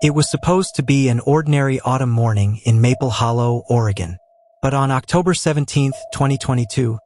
It was supposed to be an ordinary autumn morning in Maple Hollow, Oregon. But on October 17, 2022,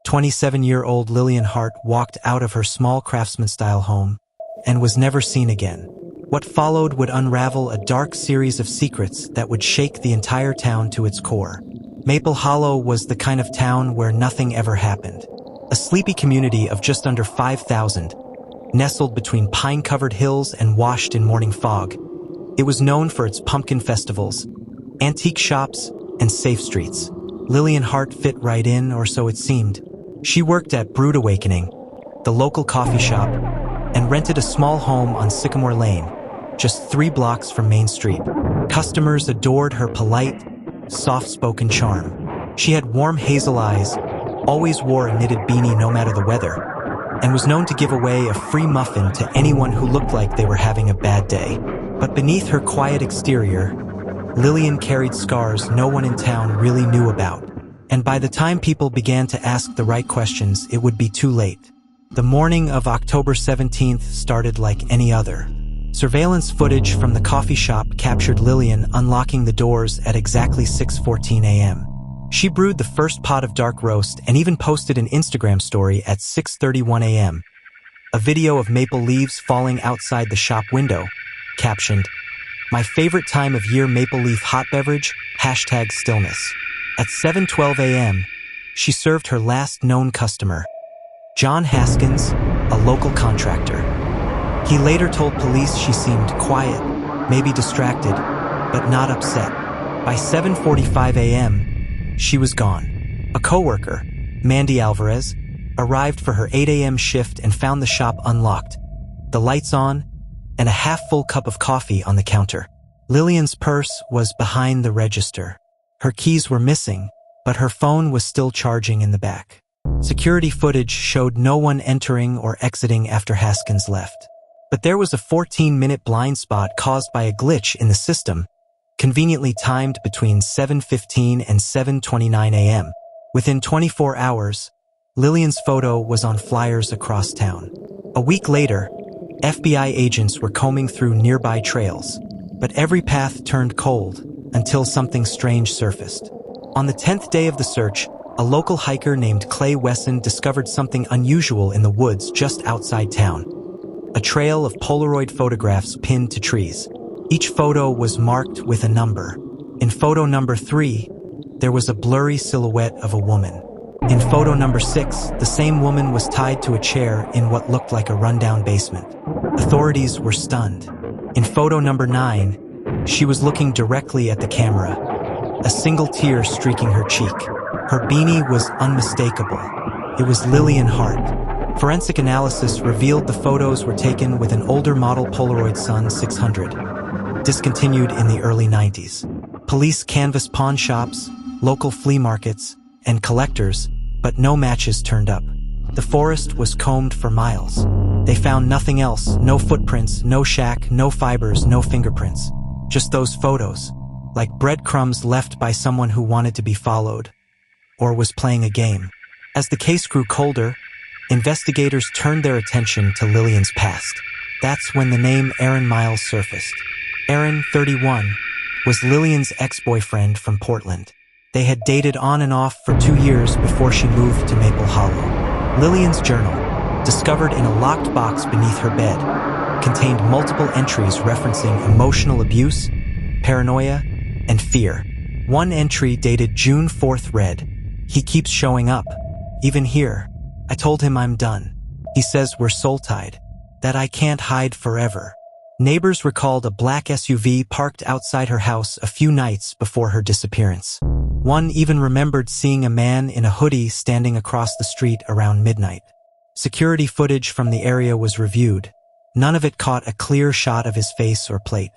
27-year-old Lillian Hart walked out of her small craftsman-style home and was never seen again. What followed would unravel a dark series of secrets that would shake the entire town to its core. Maple Hollow was the kind of town where nothing ever happened. A sleepy community of just under 5,000, nestled between pine-covered hills and washed in morning fog. It was known for its pumpkin festivals, antique shops, and safe streets. Lillian Hart fit right in, or so it seemed. She worked at Brood Awakening, the local coffee shop, and rented a small home on Sycamore Lane, just 3 blocks from Main Street. Customers adored her polite, soft-spoken charm. She had warm hazel eyes, always wore a knitted beanie no matter the weather, and was known to give away a free muffin to anyone who looked like they were having a bad day. But beneath her quiet exterior, Lillian carried scars no one in town really knew about. And by the time people began to ask the right questions, it would be too late. The morning of October 17th started like any other. Surveillance footage from the coffee shop captured Lillian unlocking the doors at exactly 6:14 a.m. She brewed the first pot of dark roast and even posted an Instagram story at 6:31 a.m. A video of maple leaves falling outside the shop window, captioned, "My favorite time of year maple leaf hot beverage, #stillness." At 7:12 a.m., she served her last known customer, John Haskins, a local contractor. He later told police she seemed quiet, maybe distracted, but not upset. By 7:45 a.m., she was gone. A coworker, Mandy Alvarez, arrived for her 8 a.m. shift and found the shop unlocked, the lights on, and a half-full cup of coffee on the counter. Lillian's purse was behind the register. Her keys were missing, but her phone was still charging in the back. Security footage showed no one entering or exiting after Haskins left. But there was a 14-minute blind spot caused by a glitch in the system, conveniently timed between 7:15 and 7:29 a.m. Within 24 hours, Lillian's photo was on flyers across town. A week later, FBI agents were combing through nearby trails, but every path turned cold until something strange surfaced. On the 10th day of the search, a local hiker named Clay Wesson discovered something unusual in the woods just outside town. A trail of Polaroid photographs pinned to trees. Each photo was marked with a number. In photo number 3, there was a blurry silhouette of a woman. In photo number 6, the same woman was tied to a chair in what looked like a rundown basement. Authorities were stunned. In photo number 9, she was looking directly at the camera, a single tear streaking her cheek. Her beanie was unmistakable. It was Lillian Hart. Forensic analysis revealed the photos were taken with an older model Polaroid Sun 600, discontinued in the early 90s. Police canvassed pawn shops, local flea markets, and collectors, but no matches turned up. The forest was combed for miles. They found nothing else, no footprints, no shack, no fibers, no fingerprints. Just those photos, like breadcrumbs left by someone who wanted to be followed, or was playing a game. As the case grew colder, investigators turned their attention to Lillian's past. That's when the name Aaron Miles surfaced. Aaron, 31, was Lillian's ex-boyfriend from Portland. They had dated on and off for 2 years before she moved to Maple Hollow. Lillian's journal, discovered in a locked box beneath her bed, contained multiple entries referencing emotional abuse, paranoia, and fear. One entry dated June 4th read, "He keeps showing up, even here. I told him I'm done. He says we're soul-tied, that I can't hide forever." Neighbors recalled a black SUV parked outside her house a few nights before her disappearance. One even remembered seeing a man in a hoodie standing across the street around midnight. Security footage from the area was reviewed. None of it caught a clear shot of his face or plate.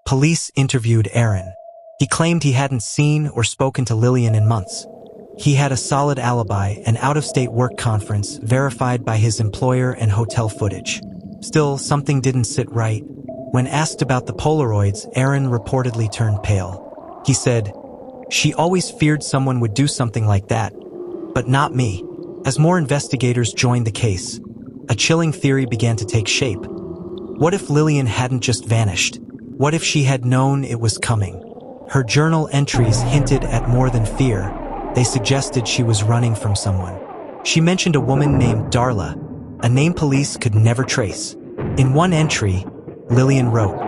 Police interviewed Aaron. He claimed he hadn't seen or spoken to Lillian in months. He had a solid alibi, an out-of-state work conference verified by his employer and hotel footage. Still, something didn't sit right. When asked about the Polaroids, Aaron reportedly turned pale. He said, "She always feared someone would do something like that, but not me." As more investigators joined the case, a chilling theory began to take shape. What if Lillian hadn't just vanished? What if she had known it was coming? Her journal entries hinted at more than fear. They suggested she was running from someone. She mentioned a woman named Darla, a name police could never trace. In one entry, Lillian wrote,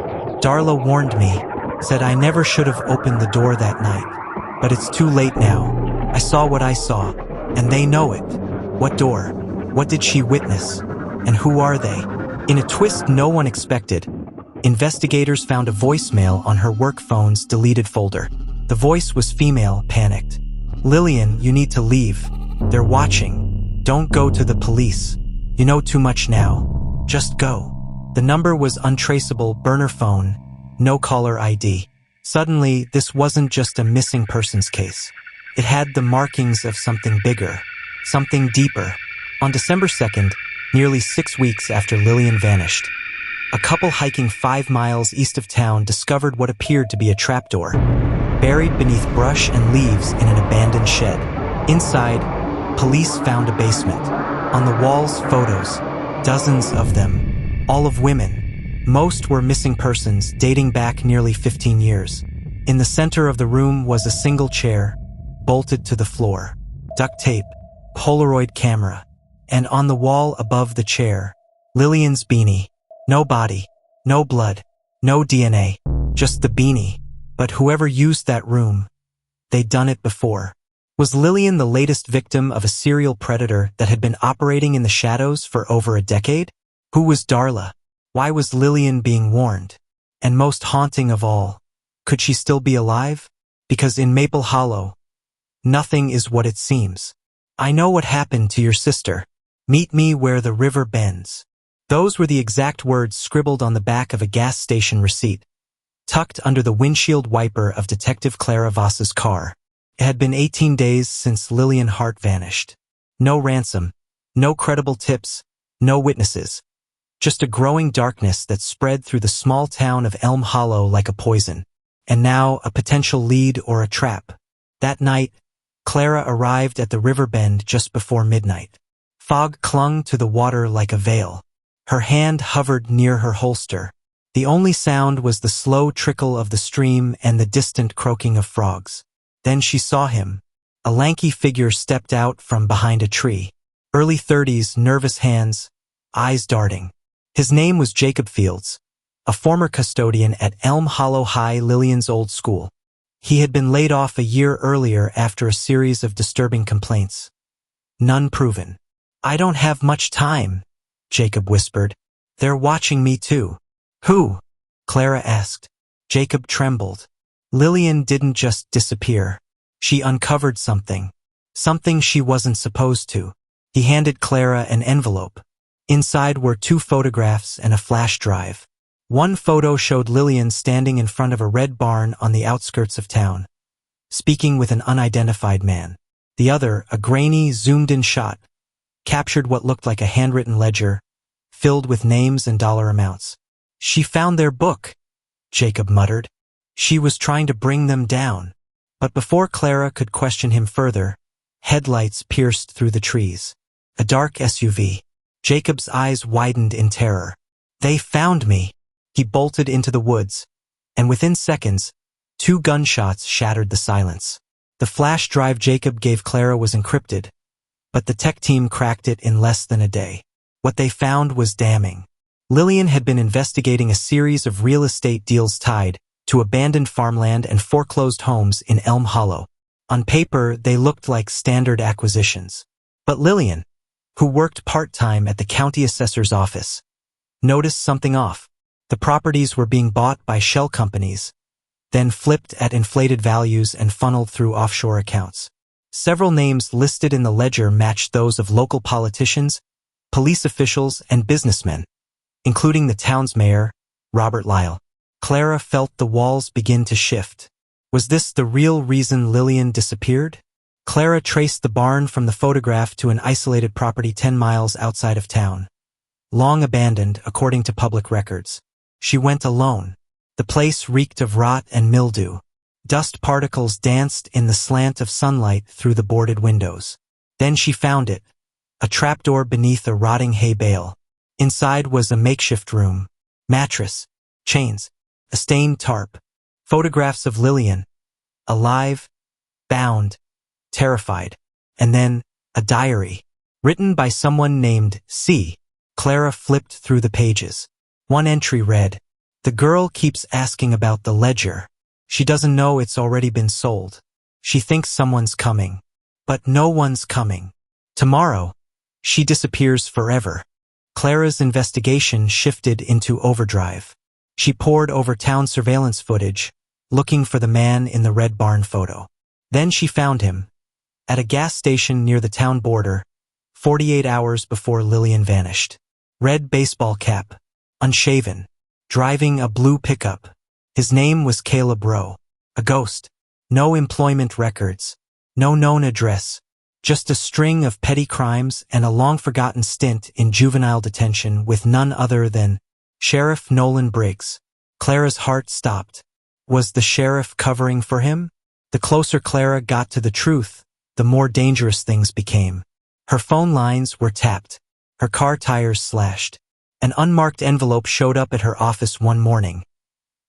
"Darla warned me, said I never should have opened the door that night. But it's too late now. I saw what I saw, and they know it. What door? What did she witness? And who are they?" In a twist no one expected, investigators found a voicemail on her work phone's deleted folder. The voice was female, panicked. "Lillian, you need to leave. They're watching. Don't go to the police. You know too much now. Just go." The number was untraceable, burner phone, no caller ID. Suddenly, this wasn't just a missing persons case. It had the markings of something bigger, something deeper. On December 2nd, nearly 6 weeks after Lillian vanished, a couple hiking 5 miles east of town discovered what appeared to be a trapdoor, buried beneath brush and leaves in an abandoned shed. Inside, police found a basement. On the walls, photos, dozens of them, all of women. Most were missing persons dating back nearly 15 years. In the center of the room was a single chair, bolted to the floor, duct tape, Polaroid camera, and on the wall above the chair, Lillian's beanie. No body, no blood, no DNA, just the beanie. But whoever used that room, they'd done it before. Was Lillian the latest victim of a serial predator that had been operating in the shadows for over a decade? Who was Darla? Why was Lillian being warned? And most haunting of all, could she still be alive? Because in Maple Hollow, nothing is what it seems. I know what happened to your sister. Meet me where the river bends. Those were the exact words scribbled on the back of a gas station receipt, tucked under the windshield wiper of Detective Clara Voss's car. It had been 18 days since Lillian Hart vanished. No ransom, no credible tips, no witnesses. Just a growing darkness that spread through the small town of Elm Hollow like a poison. And now a potential lead or a trap. That night, Clara arrived at the river bend just before midnight. Fog clung to the water like a veil. Her hand hovered near her holster. The only sound was the slow trickle of the stream and the distant croaking of frogs. Then she saw him. A lanky figure stepped out from behind a tree. Early 30s, nervous hands, eyes darting. His name was Jacob Fields, a former custodian at Elm Hollow High, Lillian's old school. He had been laid off a year earlier after a series of disturbing complaints. None proven. "I don't have much time," Jacob whispered. "They're watching me too." "Who?" Clara asked. Jacob trembled. Lillian didn't just disappear. She uncovered something. Something she wasn't supposed to. He handed Clara an envelope. Inside were 2 photographs and a flash drive. One photo showed Lillian standing in front of a red barn on the outskirts of town, speaking with an unidentified man. The other, a grainy, zoomed-in shot, captured what looked like a handwritten ledger, filled with names and dollar amounts. "She found their book," Jacob muttered. "She was trying to bring them down." But before Clara could question him further, headlights pierced through the trees. A dark SUV. Jacob's eyes widened in terror. "They found me." He bolted into the woods, and within seconds, 2 gunshots shattered the silence. The flash drive Jacob gave Clara was encrypted, but the tech team cracked it in less than a day. What they found was damning. Lillian had been investigating a series of real estate deals tied to abandoned farmland and foreclosed homes in Elm Hollow. On paper, they looked like standard acquisitions. But Lillian, who worked part-time at the county assessor's office, noticed something off. The properties were being bought by shell companies, then flipped at inflated values and funneled through offshore accounts. Several names listed in the ledger matched those of local politicians, police officials, and businessmen, including the town's mayor, Robert Lyle. Clara felt the walls begin to shift. Was this the real reason Lillian disappeared? Clara traced the barn from the photograph to an isolated property 10 miles outside of town, long abandoned according to public records. She went alone. The place reeked of rot and mildew. Dust particles danced in the slant of sunlight through the boarded windows. Then she found it, a trapdoor beneath a rotting hay bale. Inside was a makeshift room, mattress, chains, a stained tarp, photographs of Lillian, alive, bound, terrified, and then a diary, written by someone named C. Clara flipped through the pages. One entry read, "The girl keeps asking about the ledger. She doesn't know it's already been sold. She thinks someone's coming. But no one's coming. Tomorrow, she disappears forever." Clara's investigation shifted into overdrive. She pored over town surveillance footage, looking for the man in the red barn photo. Then she found him, at a gas station near the town border, 48 hours before Lillian vanished. Red baseball cap, unshaven, driving a blue pickup. His name was Caleb Rowe. A ghost. No employment records. No known address. Just a string of petty crimes and a long-forgotten stint in juvenile detention with none other than Sheriff Nolan Briggs. Clara's heart stopped. Was the sheriff covering for him? The closer Clara got to the truth, the more dangerous things became. Her phone lines were tapped. Her car tires slashed. An unmarked envelope showed up at her office one morning.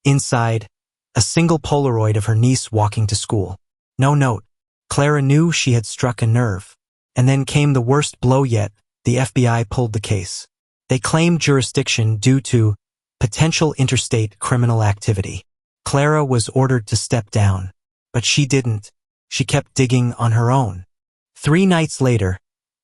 Inside, a single Polaroid of her niece walking to school. No note. Clara knew she had struck a nerve. And then came the worst blow yet. The FBI pulled the case. They claimed jurisdiction due to potential interstate criminal activity. Clara was ordered to step down. But she didn't. She kept digging on her own. 3 nights later,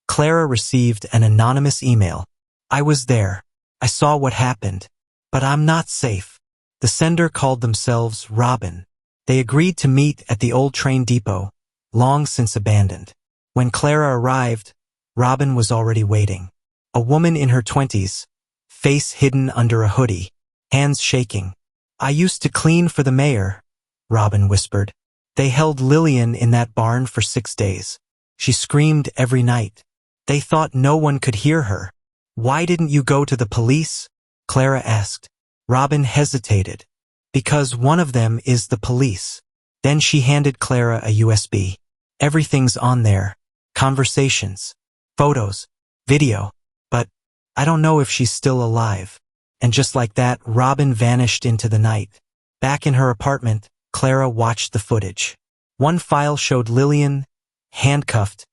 Clara received an anonymous email. "I was there. I saw what happened. But I'm not safe." The sender called themselves Robin. They agreed to meet at the old train depot, long since abandoned. When Clara arrived, Robin was already waiting. A woman in her 20s, face hidden under a hoodie, hands shaking. "I used to clean for the mayor," Robin whispered. "They held Lillian in that barn for 6 days. She screamed every night. They thought no one could hear her." "Why didn't you go to the police?" Clara asked. Robin hesitated. "Because one of them is the police." Then she handed Clara a USB. "Everything's on there. Conversations, photos, video. But I don't know if she's still alive." And just like that, Robin vanished into the night. Back in her apartment, Clara watched the footage. One file showed Lillian, handcuffed,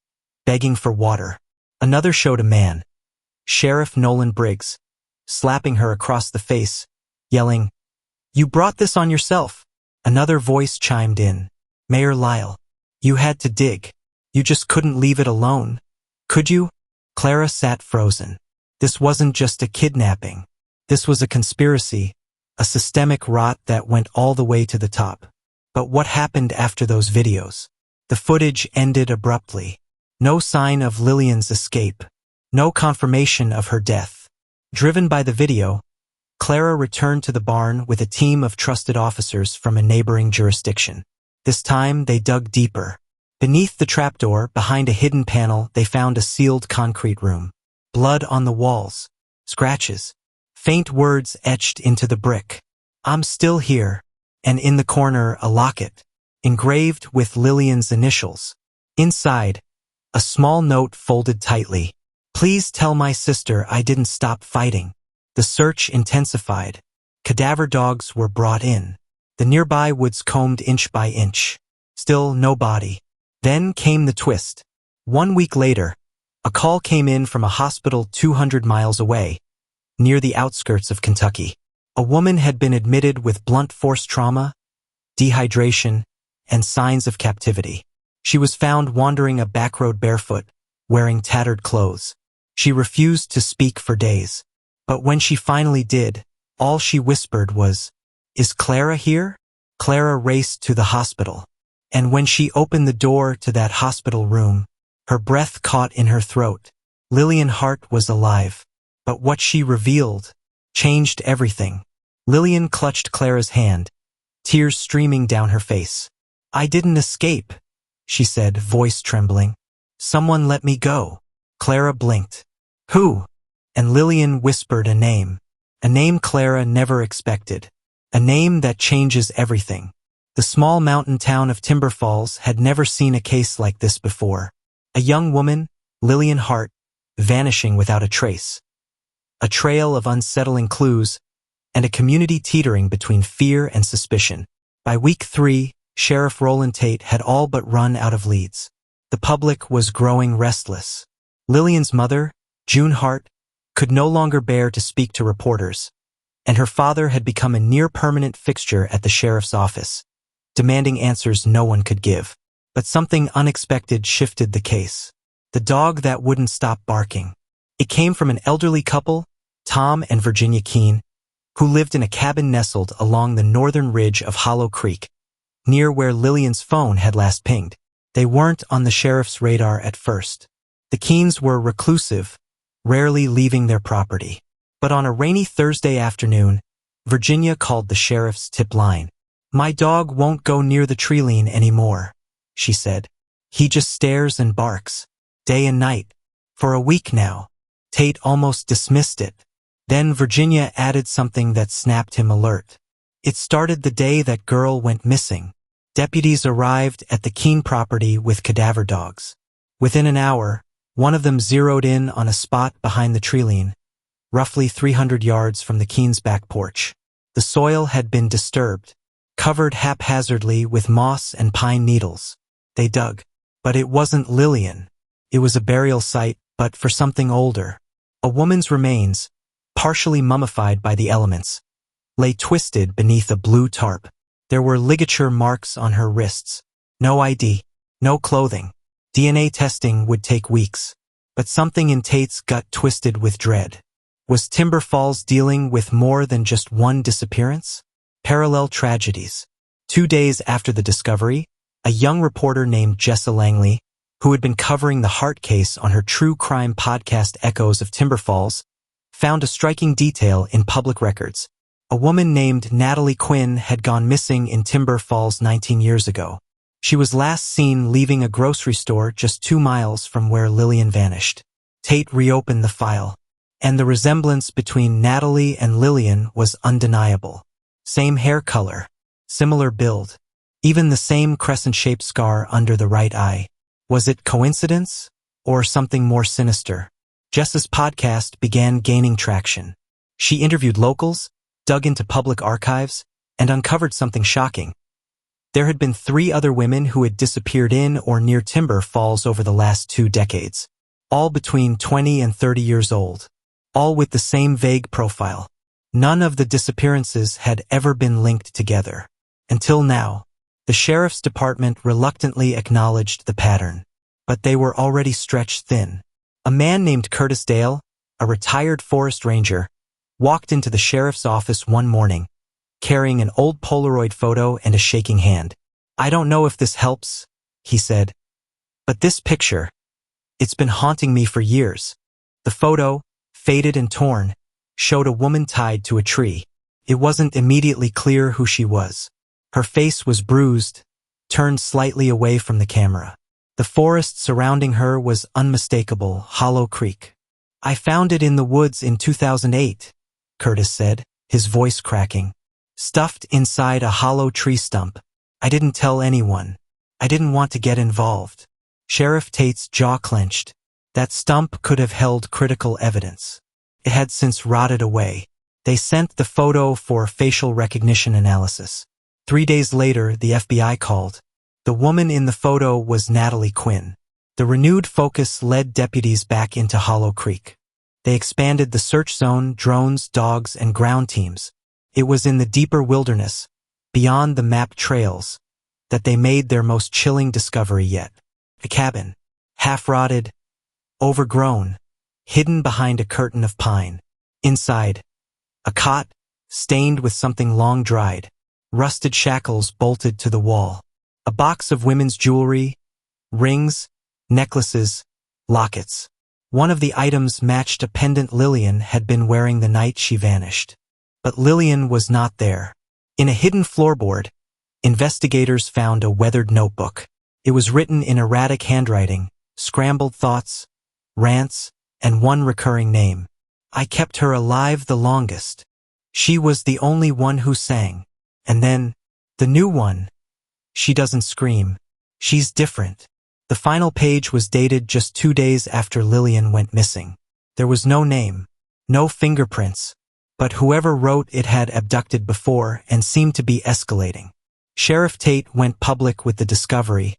begging for water. Another showed a man, Sheriff Nolan Briggs, slapping her across the face, yelling, "You brought this on yourself." Another voice chimed in, "Mayor Lyle, you had to dig. You just couldn't leave it alone. Could you?" Clara sat frozen. This wasn't just a kidnapping. This was a conspiracy, a systemic rot that went all the way to the top. But what happened after those videos? The footage ended abruptly. No sign of Lillian's escape. No confirmation of her death. Driven by the video, Clara returned to the barn with a team of trusted officers from a neighboring jurisdiction. This time, they dug deeper. Beneath the trapdoor, behind a hidden panel, they found a sealed concrete room. Blood on the walls. Scratches. Faint words etched into the brick. "I'm still here." And in the corner, a locket, engraved with Lillian's initials. Inside, a small note folded tightly. "Please tell my sister I didn't stop fighting." The search intensified. Cadaver dogs were brought in. The nearby woods combed inch by inch. Still no body. Then came the twist. 1 week later, a call came in from a hospital 200 miles away, near the outskirts of Kentucky. A woman had been admitted with blunt force trauma, dehydration, and signs of captivity. She was found wandering a back road barefoot, wearing tattered clothes. She refused to speak for days. But when she finally did, all she whispered was, "Is Clara here?" Clara raced to the hospital. And when she opened the door to that hospital room, her breath caught in her throat. Lillian Hart was alive. But what she revealed changed everything. Lillian clutched Clara's hand, tears streaming down her face. "I didn't escape," she said, voice trembling. "Someone let me go." Clara blinked. "Who?" And Lillian whispered a name Clara never expected, a name that changes everything. The small mountain town of Timber Falls had never seen a case like this before. A young woman, Lillian Hart, vanishing without a trace. A trail of unsettling clues, and a community teetering between fear and suspicion. By week 3, Sheriff Roland Tate had all but run out of leads. The public was growing restless. Lillian's mother, June Hart, could no longer bear to speak to reporters, and her father had become a near-permanent fixture at the sheriff's office, demanding answers no one could give. But something unexpected shifted the case. The dog that wouldn't stop barking. It came from an elderly couple, Tom and Virginia Keene, who lived in a cabin nestled along the northern ridge of Hollow Creek, near where Lillian's phone had last pinged. They weren't on the sheriff's radar at first. The Keenes were reclusive, rarely leaving their property. But on a rainy Thursday afternoon, Virginia called the sheriff's tip line. "My dog won't go near the tree line anymore," she said. "He just stares and barks, day and night, for a week now." Tate almost dismissed it. Then Virginia added something that snapped him alert. "It started the day that girl went missing." Deputies arrived at the Keene property with cadaver dogs. Within an hour, one of them zeroed in on a spot behind the tree line, roughly 300 yards from the Keene's back porch. The soil had been disturbed, covered haphazardly with moss and pine needles. They dug. But it wasn't Lillian. It was a burial site, but for something older. A woman's remains, partially mummified by the elements, lay twisted beneath a blue tarp. There were ligature marks on her wrists. No ID, no clothing. DNA testing would take weeks. But something in Tate's gut twisted with dread. Was Timber Falls dealing with more than just one disappearance? Parallel tragedies. 2 days after the discovery, a young reporter named Jessa Langley, who had been covering the Hart case on her true crime podcast Echoes of Timber Falls, found a striking detail in public records. A woman named Natalie Quinn had gone missing in Timber Falls 19 years ago. She was last seen leaving a grocery store just 2 miles from where Lillian vanished. Tate reopened the file, and the resemblance between Natalie and Lillian was undeniable. Same hair color, similar build, even the same crescent-shaped scar under the right eye. Was it coincidence, or something more sinister? Jessa's podcast began gaining traction. She interviewed locals, dug into public archives, and uncovered something shocking. There had been 3 other women who had disappeared in or near Timber Falls over the last 2 decades, all between 20 and 30 years old, all with the same vague profile. None of the disappearances had ever been linked together. Until now, the sheriff's department reluctantly acknowledged the pattern, but they were already stretched thin. A man named Curtis Dale, a retired forest ranger, walked into the sheriff's office one morning, carrying an old Polaroid photo and a shaking hand. "I don't know if this helps," he said, "but this picture, it's been haunting me for years." The photo, faded and torn, showed a woman tied to a tree. It wasn't immediately clear who she was. Her face was bruised, turned slightly away from the camera. The forest surrounding her was unmistakable, Hollow Creek. "I found it in the woods in 2008, Curtis said, his voice cracking. "Stuffed inside a hollow tree stump. I didn't tell anyone. I didn't want to get involved." Sheriff Tate's jaw clenched. That stump could have held critical evidence. It had since rotted away. They sent the photo for facial recognition analysis. 3 days later, the FBI called. The woman in the photo was Natalie Quinn. The renewed focus led deputies back into Hollow Creek. They expanded the search zone, drones, dogs, and ground teams. It was in the deeper wilderness, beyond the mapped trails, that they made their most chilling discovery yet. A cabin, half-rotted, overgrown, hidden behind a curtain of pine. Inside, a cot, stained with something long dried, rusted shackles bolted to the wall. A box of women's jewelry, rings, necklaces, lockets. One of the items matched a pendant Lillian had been wearing the night she vanished. But Lillian was not there. In a hidden floorboard, investigators found a weathered notebook. It was written in erratic handwriting, scrambled thoughts, rants, and one recurring name. "I kept her alive the longest. She was the only one who sang. And then, the new one. She doesn't scream. She's different." The final page was dated just 2 days after Lillian went missing. There was no name, no fingerprints, but whoever wrote it had abducted before and seemed to be escalating. Sheriff Tate went public with the discovery,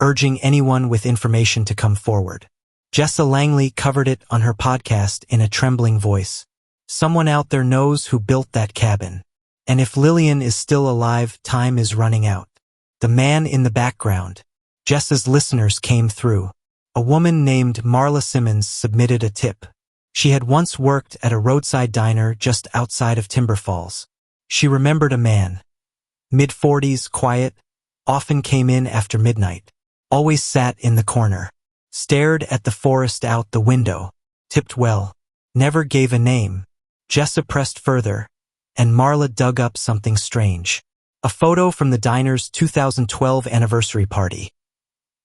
urging anyone with information to come forward. Jessa Langley covered it on her podcast in a trembling voice. Someone out there knows who built that cabin. And if Lillian is still alive, time is running out. The man in the background. Jessa's listeners came through. A woman named Marla Simmons submitted a tip. She had once worked at a roadside diner just outside of Timber Falls. She remembered a man. Mid-40s, quiet, often came in after midnight. Always sat in the corner. Stared at the forest out the window. Tipped well. Never gave a name. Jessa pressed further, and Marla dug up something strange. A photo from the diner's 2012 anniversary party.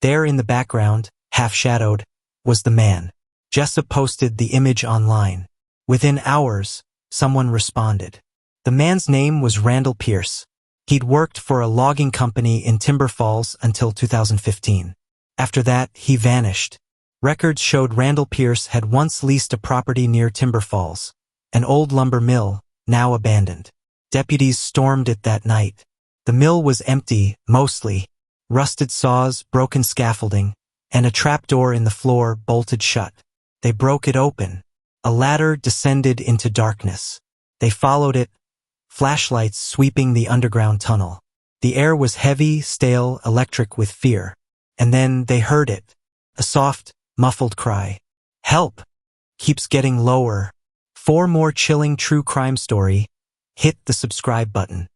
There in the background, half-shadowed, was the man. Jessa posted the image online. Within hours, someone responded. The man's name was Randall Pierce. He'd worked for a logging company in Timber Falls until 2015. After that, he vanished. Records showed Randall Pierce had once leased a property near Timber Falls, an old lumber mill, now abandoned. Deputies stormed it that night. The mill was empty, mostly. Rusted saws, broken scaffolding, and a trapdoor in the floor bolted shut. They broke it open. A ladder descended into darkness. They followed it, flashlights sweeping the underground tunnel. The air was heavy, stale, electric with fear. And then they heard it. A soft, muffled cry. Help! Keeps getting lower. For more chilling true crime story, hit the subscribe button.